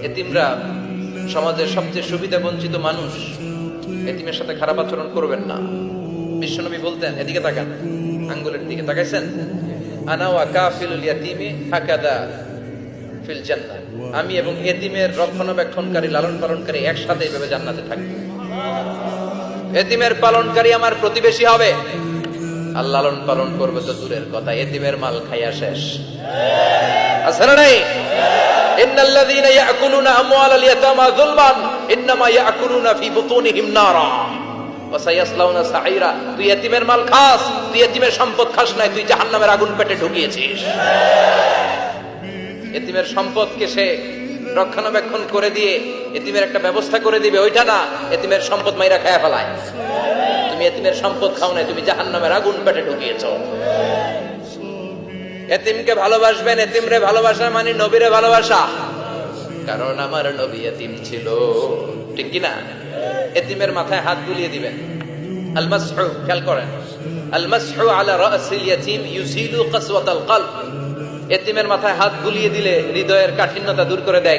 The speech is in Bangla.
এতিমরা সমাজের সবচেয়ে সুবিধা বঞ্চিত মানুষ, এতিমের সাথে খারাপ আচরণ করবেন না। বিশ্বনবী বলতেন, এদিকে তাকান, আঙ্গুলের দিকে তাকাইছেন, আনা ওয়া কাফিলুল ইয়াতীমি হাকাদা ফিল জান্নাহ, আমি এবং এতিমের রক্ষণাবেক্ষণকারী লালন পালনকারী একসাথে এভাবে জান্নাতে থাকবো। এতিমের পালনকারী আমার প্রতিবেশী হবে, আর লালন পালন করবে তো দূরের কথা, এতিমের মাল খাইয়া শেষ। আসলে নাই, ইন্নাল্লাযীনা ইয়াকুলুনা আমওয়ালাল ইয়াতামা যুলমান ইন্নামা ইয়াকুলুনা ফি বুতুনিহিম নারা ওয়া সায়াসলাউনা সাঈরা। তুই এতিমের মাল খাস, তুই এতিমের সম্পদ খাস নাই, তুই জাহান্নামের আগুন পেটে ঢুকিয়েছিস। এতিমের সম্পদকে সে রক্ষণাবেক্ষণ করে দিয়ে এতিমের একটা ব্যবস্থা করে দিবে, ওইটা না, এতিমের সম্পদ মাইরা খায়া ফেলায়। তুমি এতিমের সম্পদ খাও না, তুমি জাহান্নামের আগুন পেটে ঢুকিয়েছো। এতিমকে ভালোবাসবেন, এতিমরে ভালোবাসা মানে নবীরে ভালোবাসা, কারণ আমার নবী এতিম ছিল, ঠিক কি না? এতিমের মাথায় হাত বুলিয়ে দিবেন। আল মাসহু, খেয়াল করেন, আল মাসহু আলা রাসিল ইয়াতীম ইউজিলু কাসওয়াতাল কলব। এতিমের মাথায় হাত বুলিয়ে দিলে হৃদয়ের কাঠিন্যতা দূর করে দেয়।